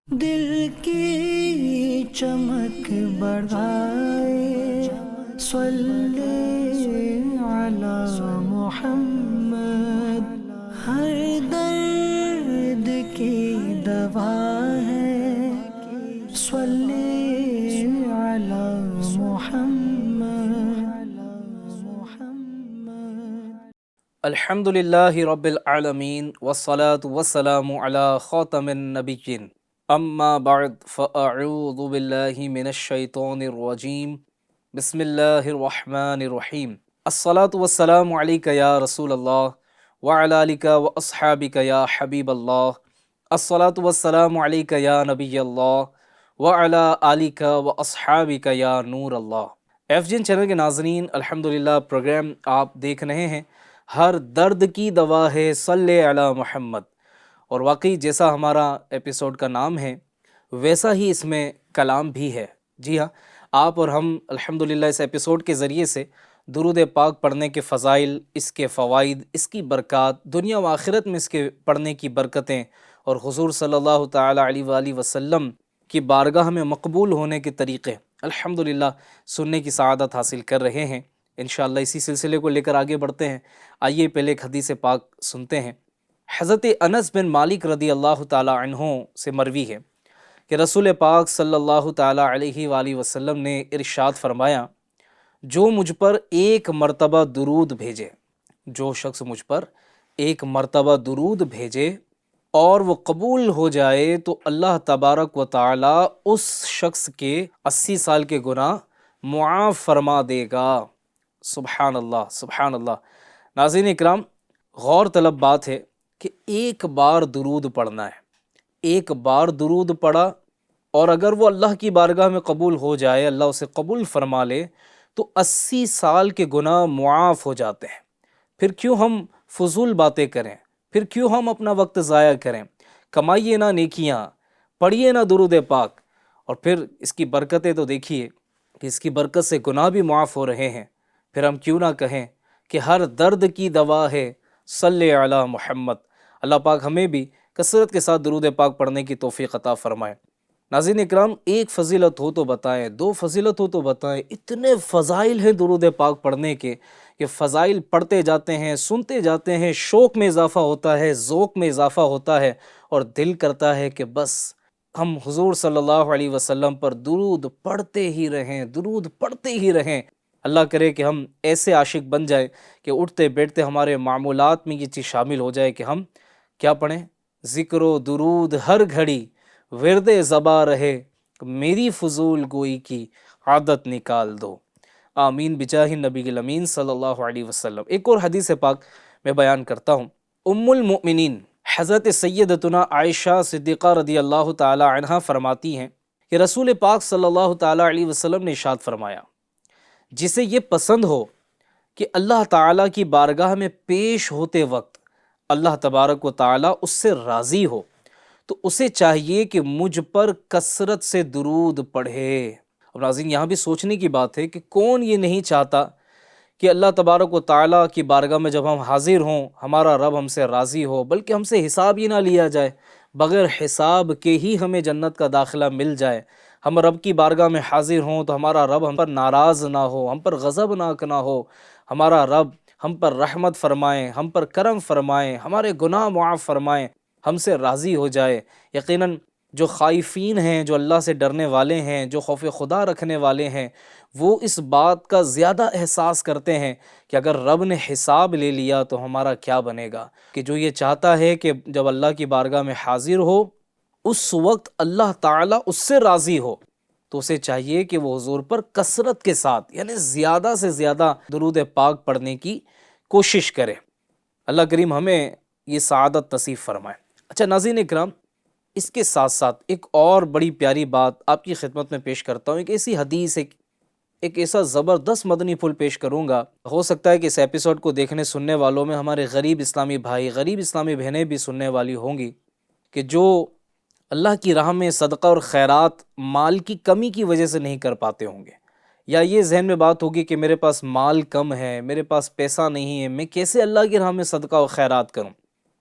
دل کی چمک بڑھائے صلی علی محمد، ہر درد کی دوا ہے صلی علی محمد۔ الحمدللہ رب العالمین والصلاة والسلام علی خاتم النبیین، اما بعد فاعوذ باللہ من الشیطان الرجیم، بسم اللہ الرحمن الرحیم۔ الصلاة والسلام علیک یا رسول اللہ وعلی آلک واصحابک یا حبیب اللہ، الصلاة والسلام علیک یا نبی اللہ وعلی آلک واصحابک یا نور اللہ۔ ایف جین چینل کے ناظرین، الحمدللہ پروگرام آپ دیکھ رہے ہیں ہر درد کی دوا ہے صلی علی محمد، اور واقعی جیسا ہمارا ایپیسوڈ کا نام ہے ویسا ہی اس میں کلام بھی ہے۔ جی ہاں، آپ اور ہم الحمدللہ اس ایپیسوڈ کے ذریعے سے درود پاک پڑھنے کے فضائل، اس کے فوائد، اس کی برکات، دنیا و آخرت میں اس کے پڑھنے کی برکتیں، اور حضور صلی اللہ تعالی علیہ وآلہ وسلم کی بارگاہ میں مقبول ہونے کے طریقے الحمدللہ سننے کی سعادت حاصل کر رہے ہیں۔ انشاءاللہ اسی سلسلے کو لے کر آگے بڑھتے ہیں۔ آئیے پہلے ایک حدیث پاک سنتے ہیں۔ حضرت انس بن مالک رضی اللہ تعالی عنہ سے مروی ہے کہ رسول پاک صلی اللہ تعالی علیہ وآلہ وسلم نے ارشاد فرمایا، جو مجھ پر ایک مرتبہ درود بھیجے، جو شخص مجھ پر ایک مرتبہ درود بھیجے اور وہ قبول ہو جائے تو اللہ تبارک و تعالی اس شخص کے 80 سال کے گناہ معاف فرما دے گا۔ سبحان اللہ، سبحان اللہ۔ ناظرین اکرام، غور طلب بات ہے کہ ایک بار درود پڑھنا ہے، ایک بار درود پڑھا اور اگر وہ اللہ کی بارگاہ میں قبول ہو جائے، اللہ اسے قبول فرما لے تو 80 سال کے گناہ معاف ہو جاتے ہیں۔ پھر کیوں ہم فضول باتیں کریں، پھر کیوں ہم اپنا وقت ضائع کریں؟ کمائیے نہ نیکیاں، پڑھیے نہ درود پاک، اور پھر اس کی برکتیں تو دیکھیے کہ اس کی برکت سے گناہ بھی معاف ہو رہے ہیں۔ پھر ہم کیوں نہ کہیں کہ ہر درد کی دوا ہے صلی علی محمد۔ اللہ پاک ہمیں بھی کثرت کے ساتھ درود پاک پڑھنے کی توفیق عطا فرمائے۔ ناظرین اکرام، ایک فضیلت ہو تو بتائیں، دو فضیلت ہو تو بتائیں، اتنے فضائل ہیں درود پاک پڑھنے کے کہ فضائل پڑھتے جاتے ہیں، سنتے جاتے ہیں، شوق میں اضافہ ہوتا ہے، ذوق میں اضافہ ہوتا ہے، اور دل کرتا ہے کہ بس ہم حضور صلی اللہ علیہ وسلم پر درود پڑھتے ہی رہیں، درود پڑھتے ہی رہیں۔ اللہ کرے کہ ہم ایسے عاشق بن جائیں کہ اٹھتے بیٹھتے ہمارے معمولات میں یہ چیز شامل ہو جائے کہ ہم کیا پڑھیں؟ ذکر و درود ہر گھڑی ورد زباں رہے، میری فضول گوئی کی عادت نکال دو، آمین بجاہ نبی الامین صلی اللہ علیہ وسلم۔ ایک اور حدیث پاک میں بیان کرتا ہوں۔ ام المؤمنین حضرت سیدتنا عائشہ صدیقہ رضی اللہ تعالی عنہا فرماتی ہیں کہ رسول پاک صلی اللہ تعالی علیہ وسلم نے ارشاد فرمایا، جسے یہ پسند ہو کہ اللہ تعالیٰ کی بارگاہ میں پیش ہوتے وقت اللہ تبارک و تعالیٰ اس سے راضی ہو تو اسے چاہیے کہ مجھ پر کثرت سے درود پڑھے۔ اب ناظرین، یہاں بھی سوچنے کی بات ہے کہ کون یہ نہیں چاہتا کہ اللہ تبارک و تعالیٰ کی بارگاہ میں جب ہم حاضر ہوں ہمارا رب ہم سے راضی ہو، بلکہ ہم سے حساب ہی نہ لیا جائے، بغیر حساب کے ہی ہمیں جنت کا داخلہ مل جائے۔ ہم رب کی بارگاہ میں حاضر ہوں تو ہمارا رب ہم پر ناراض نہ ہو، ہم پر غضبناک نہ ہو، ہمارا رب ہم پر رحمت فرمائیں، ہم پر کرم فرمائیں، ہمارے گناہ معاف فرمائیں، ہم سے راضی ہو جائے۔ یقیناً جو خائفین ہیں، جو اللہ سے ڈرنے والے ہیں، جو خوف خدا رکھنے والے ہیں، وہ اس بات کا زیادہ احساس کرتے ہیں کہ اگر رب نے حساب لے لیا تو ہمارا کیا بنے گا۔ کہ جو یہ چاہتا ہے کہ جب اللہ کی بارگاہ میں حاضر ہو اس وقت اللہ تعالیٰ اس سے راضی ہو تو اسے چاہیے کہ وہ حضور پر کثرت کے ساتھ، یعنی زیادہ سے زیادہ درود پاک پڑھنے کی کوشش کرے۔ اللہ کریم ہمیں یہ سعادت نصیب فرمائے۔ اچھا ناظرین اکرام، اس کے ساتھ ساتھ ایک اور بڑی پیاری بات آپ کی خدمت میں پیش کرتا ہوں۔ ایک ایسی حدیث، ایک ایسا زبردست مدنی پھول پیش کروں گا۔ ہو سکتا ہے کہ اس ایپیسوڈ کو دیکھنے سننے والوں میں ہمارے غریب اسلامی بھائی، غریب اسلامی بہنیں بھی سننے والی ہوں گی کہ جو اللہ کی راہ میں صدقہ اور خیرات مال کی کمی کی وجہ سے نہیں کر پاتے ہوں گے، یا یہ ذہن میں بات ہوگی کہ میرے پاس مال کم ہے، میرے پاس پیسہ نہیں ہے، میں کیسے اللہ کی راہ میں صدقہ و خیرات کروں۔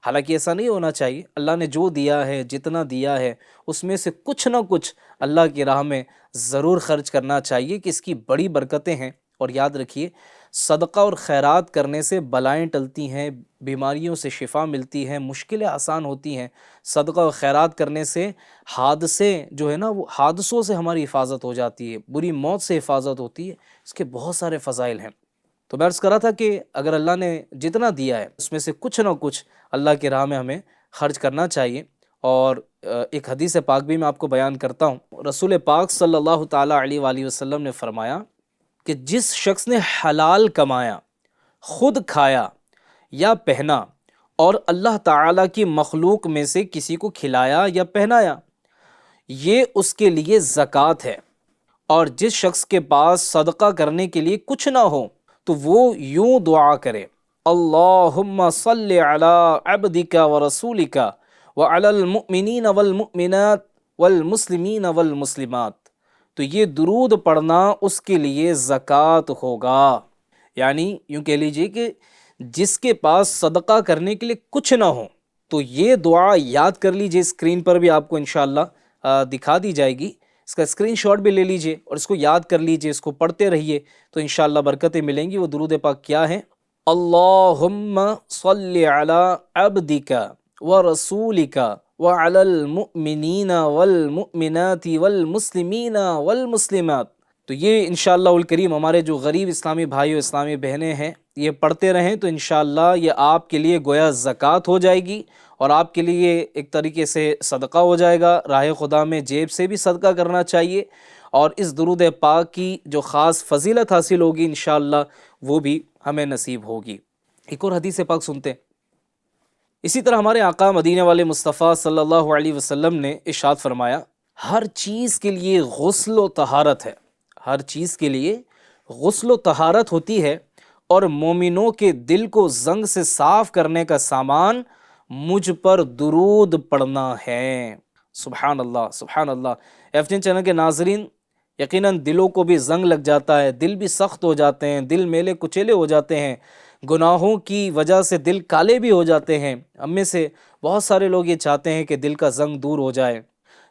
حالانکہ ایسا نہیں ہونا چاہیے، اللہ نے جو دیا ہے، جتنا دیا ہے، اس میں سے کچھ نہ کچھ اللہ کی راہ میں ضرور خرچ کرنا چاہیے کہ اس کی بڑی برکتیں ہیں۔ اور یاد رکھیے، صدقہ اور خیرات کرنے سے بلائیں ٹلتی ہیں، بیماریوں سے شفا ملتی ہے، مشکلیں آسان ہوتی ہیں۔ صدقہ اور خیرات کرنے سے حادثے جو ہے نا، وہ حادثوں سے ہماری حفاظت ہو جاتی ہے، بری موت سے حفاظت ہوتی ہے۔ اس کے بہت سارے فضائل ہیں۔ تو میں عرض کر رہا تھا کہ اگر اللہ نے جتنا دیا ہے اس میں سے کچھ نہ کچھ اللہ کی راہ میں ہمیں خرچ کرنا چاہیے۔ اور ایک حدیث پاک بھی میں آپ کو بیان کرتا ہوں۔ رسول پاک صلی اللہ تعالیٰ علیہ وآلہ وسلم نے فرمایا کہ جس شخص نے حلال کمایا، خود کھایا یا پہنا، اور اللہ تعالیٰ کی مخلوق میں سے کسی کو کھلایا یا پہنایا، یہ اس کے لیے زکوٰۃ ہے۔ اور جس شخص کے پاس صدقہ کرنے کے لیے کچھ نہ ہو تو وہ یوں دعا کرے، اللہم صلی علی عبدک ورسولک وعلی المؤمنین والمؤمنات والمسلمین والمسلمات، تو یہ درود پڑھنا اس کے لیے زکوٰۃ ہوگا۔ یعنی یوں کہہ لیجئے کہ جس کے پاس صدقہ کرنے کے لیے کچھ نہ ہو تو یہ دعا یاد کر لیجئے، اسکرین پر بھی آپ کو انشاءاللہ دکھا دی جائے گی، اس کا اسکرین شاٹ بھی لے لیجئے اور اس کو یاد کر لیجئے، اس کو پڑھتے رہیے تو انشاءاللہ برکتیں ملیں گی۔ وہ درود پاک کیا ہے؟ اللہم صلی علی عبدک ورسولک وعلی المؤمنین والمؤمنات والمسلمین والمسلمات۔ تو یہ انشاءاللہ الکریم ہمارے جو غریب اسلامی بھائی اور اسلامی بہنیں ہیں یہ پڑھتے رہیں تو انشاءاللہ یہ آپ کے لیے گویا زکوٰۃ ہو جائے گی، اور آپ کے لیے ایک طریقے سے صدقہ ہو جائے گا۔ راہ خدا میں جیب سے بھی صدقہ کرنا چاہیے، اور اس درود پاک کی جو خاص فضیلت حاصل ہوگی انشاءاللہ وہ بھی ہمیں نصیب ہوگی۔ ایک اور حدیث پاک سنتے ہیں۔ اسی طرح ہمارے آقا مدینے والے مصطفیٰ صلی اللہ علیہ وسلم نے ارشاد فرمایا، ہر چیز کے لیے غسل و طہارت ہے، ہر چیز کے لیے غسل و طہارت ہوتی ہے، اور مومنوں کے دل کو زنگ سے صاف کرنے کا سامان مجھ پر درود پڑھنا ہے۔ سبحان اللہ، سبحان اللہ۔ FGN چینل کے ناظرین، یقیناً دلوں کو بھی زنگ لگ جاتا ہے، دل بھی سخت ہو جاتے ہیں، دل میلے کچیلے ہو جاتے ہیں، گناہوں کی وجہ سے دل کالے بھی ہو جاتے ہیں۔ ہم میں سے بہت سارے لوگ یہ چاہتے ہیں کہ دل کا زنگ دور ہو جائے،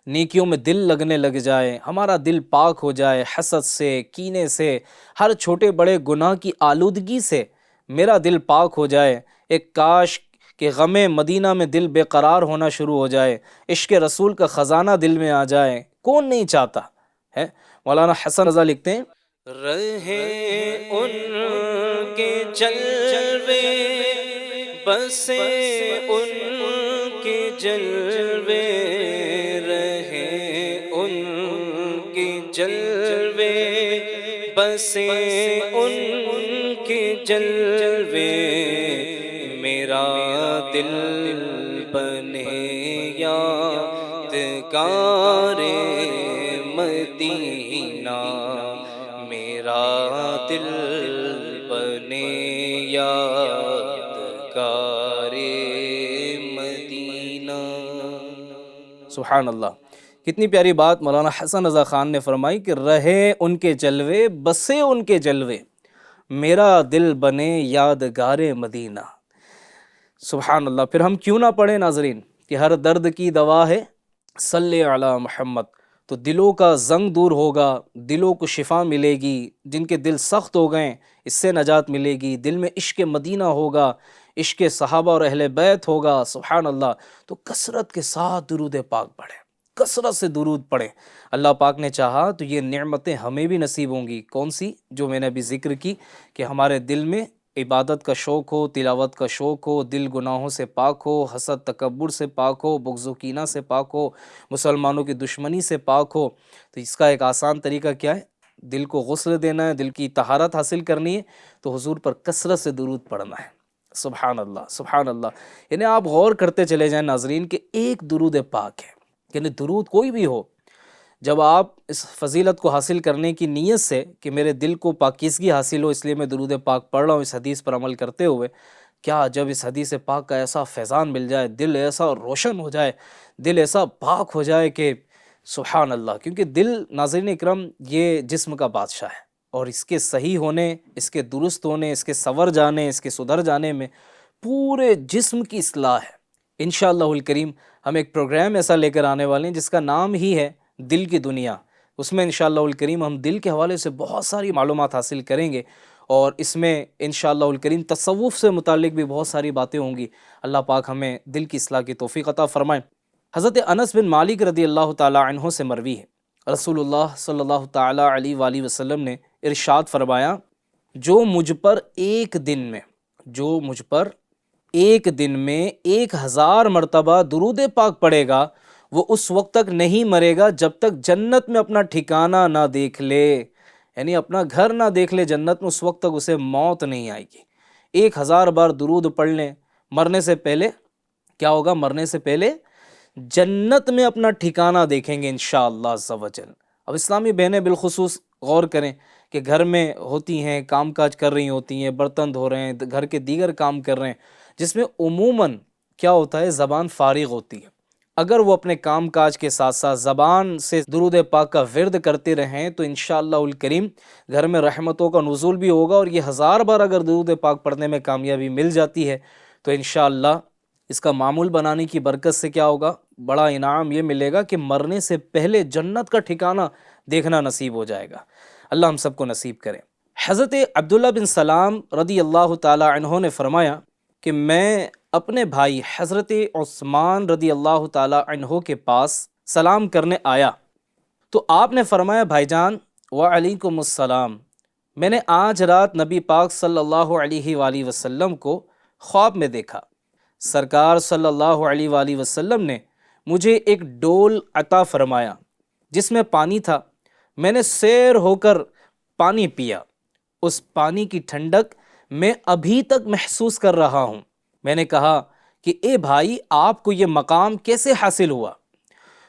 نیکیوں میں دل لگنے لگ جائے، ہمارا دل پاک ہو جائے حسد سے، کینے سے، ہر چھوٹے بڑے گناہ کی آلودگی سے میرا دل پاک ہو جائے۔ ایک کاش کہ غم مدینہ میں دل بے قرار ہونا شروع ہو جائے، عشق رسول کا خزانہ دل میں آ جائے، کون نہیں چاہتا ہے؟ مولانا حسن رضا لکھتے ہیں، رہے ان کے جلوے بسے ان کے جلوے، رہے ان کے جلوے بسے ان کے جلوے، میرا دل بنے یادگار مدینہ، میرا دل بنے یادگار مدینہ۔ سبحان اللہ، کتنی پیاری بات مولانا حسن رضا خان نے فرمائی کہ رہے ان کے جلوے بسے ان کے جلوے، میرا دل بنے یادگار مدینہ۔ سبحان اللہ۔ پھر ہم کیوں نہ پڑھیں ناظرین کہ ہر درد کی دوا ہے صلی علی محمد، تو دلوں کا زنگ دور ہوگا، دلوں کو شفا ملے گی، جن کے دل سخت ہو گئے اس سے نجات ملے گی، دل میں عشق مدینہ ہوگا، عشق صحابہ اور اہل بیت ہوگا۔ سبحان اللہ۔ تو کثرت کے ساتھ درود پاک پڑھیں، کثرت سے درود پڑھیں۔ اللہ پاک نے چاہا تو یہ نعمتیں ہمیں بھی نصیب ہوں گی۔ کون سی؟ جو میں نے ابھی ذکر کی کہ ہمارے دل میں عبادت کا شوق ہو، تلاوت کا شوق ہو، دل گناہوں سے پاک ہو، حسد تکبر سے پاک ہو، بغض و کینہ سے پاک ہو، مسلمانوں کی دشمنی سے پاک ہو۔ تو اس کا ایک آسان طریقہ کیا ہے؟ دل کو غسل دینا ہے، دل کی طہارت حاصل کرنی ہے تو حضور پر کثرت سے درود پڑھنا ہے۔ سبحان اللہ، سبحان اللہ۔ یعنی آپ غور کرتے چلے جائیں ناظرین کہ ایک درود پاک ہے، یعنی درود کوئی بھی ہو، جب آپ اس فضیلت کو حاصل کرنے کی نیت سے کہ میرے دل کو پاکیزگی حاصل ہو اس لیے میں درود پاک پڑھ رہا ہوں اس حدیث پر عمل کرتے ہوئے، کیا جب اس حدیث پاک کا ایسا فیضان مل جائے، دل ایسا روشن ہو جائے، دل ایسا پاک ہو جائے کہ سبحان اللہ۔ کیونکہ دل ناظرین اکرم یہ جسم کا بادشاہ ہے، اور اس کے صحیح ہونے، اس کے درست ہونے، اس کے سنور جانے، اس کے سدھر جانے میں پورے جسم کی اصلاح ہے۔ انشاءاللہ الکریم ہم ایک پروگرام ایسا لے کر آنے والے ہیں جس کا نام ہی ہے دل کی دنیا. اس میں انشاءاللہ الکریم ہم دل کے حوالے سے بہت ساری معلومات حاصل کریں گے، اور اس میں انشاءاللہ الکریم تصوف سے متعلق بھی بہت ساری باتیں ہوں گی. اللہ پاک ہمیں دل کی اصلاح کی توفیق عطا فرمائے. حضرت انس بن مالک رضی اللہ تعالی عنہ سے مروی ہے، رسول اللہ صلی اللہ تعالی علیہ وآلہ وسلم نے ارشاد فرمایا، جو مجھ پر ایک دن میں 1000 مرتبہ درود پاک پڑھے گا، وہ اس وقت تک نہیں مرے گا جب تک جنت میں اپنا ٹھکانہ نہ دیکھ لے، یعنی اپنا گھر نہ دیکھ لے جنت میں، اس وقت تک اسے موت نہیں آئے گی. 1000 بار درود پڑھ لیں، مرنے سے پہلے کیا ہوگا؟ مرنے سے پہلے جنت میں اپنا ٹھکانہ دیکھیں گے انشاءاللہ عز و جل. اب اسلامی بہنیں بالخصوص غور کریں کہ گھر میں ہوتی ہیں، کام کاج کر رہی ہوتی ہیں، برتن دھو رہے ہیں، گھر کے دیگر کام کر رہے ہیں، جس میں عموماً کیا ہوتا ہے؟ زبان فارغ ہوتی ہے. اگر وہ اپنے کام کاج کے ساتھ ساتھ زبان سے درود پاک کا ورد کرتے رہیں تو انشاءاللہ الکریم گھر میں رحمتوں کا نزول بھی ہوگا. اور یہ 1000 بار اگر درود پاک پڑھنے میں کامیابی مل جاتی ہے تو انشاءاللہ اس کا معمول بنانے کی برکت سے کیا ہوگا؟ بڑا انعام یہ ملے گا کہ مرنے سے پہلے جنت کا ٹھکانہ دیکھنا نصیب ہو جائے گا. اللہ ہم سب کو نصیب کرے. حضرت عبداللہ بن سلام رضی اللہ تعالی عنہ نے فرمایا کہ میں اپنے بھائی حضرت عثمان رضی اللہ تعالی عنہ کے پاس سلام کرنے آیا تو آپ نے فرمایا، بھائی جان وعلیکم السلام، میں نے آج رات نبی پاک صلی اللہ علیہ وآلہ وسلم کو خواب میں دیکھا. سرکار صلی اللہ علیہ وآلہ وسلم نے مجھے ایک ڈول عطا فرمایا جس میں پانی تھا. میں نے سیر ہو کر پانی پیا، اس پانی کی ٹھنڈک میں ابھی تک محسوس کر رہا ہوں. میں نے کہا کہ اے بھائی، آپ کو یہ مقام کیسے حاصل ہوا؟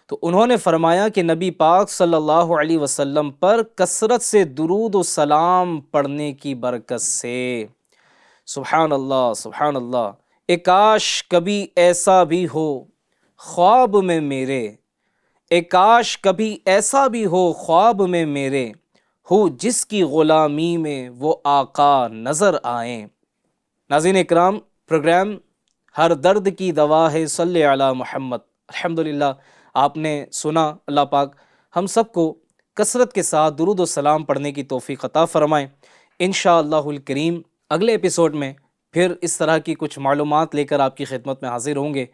تو انہوں نے فرمایا کہ نبی پاک صلی اللہ علیہ وسلم پر کثرت سے درود و سلام پڑھنے کی برکت سے. سبحان اللہ سبحان اللہ. اے کاش کبھی ایسا بھی ہو خواب میں میرے، اے کاش کبھی ایسا بھی ہو خواب میں میرے، ہو جس کی غلامی میں وہ آقا نظر آئیں. ناظرین اکرام، پروگرام ہر درد کی دوا ہے صلی علی محمد. الحمدللہ آپ نے سنا. اللہ پاک ہم سب کو کثرت کے ساتھ درود و سلام پڑھنے کی توفیق عطا فرمائیں. انشاءاللہ الکریم اگلے ایپیسوڈ میں پھر اس طرح کی کچھ معلومات لے کر آپ کی خدمت میں حاضر ہوں گے.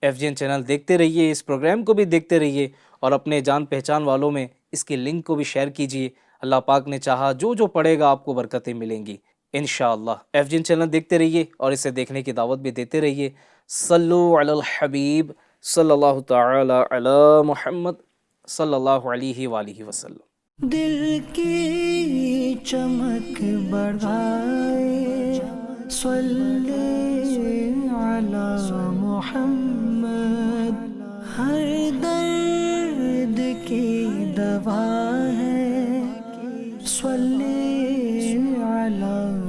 FGN چینل دیکھتے رہیے، اس پروگرام کو بھی دیکھتے رہیے، اور اپنے جان پہچان والوں میں اس کی لنک کو بھی شیئر کیجیے. اللہ پاک نے چاہا جو پڑھے گا آپ کو برکتیں ملیں گی انشاءاللہ. FGN چینل دیکھتے رہیے اور اسے دیکھنے کی دعوت بھی دیتے رہیے. صلو علی الحبیب صلی اللہ تعالی علی محمد صلی اللہ علیہ وآلہ وسلم. دل کی چمک بڑھائے، صلی علی محمد. ہر درد کی دوا ہے، صلی علی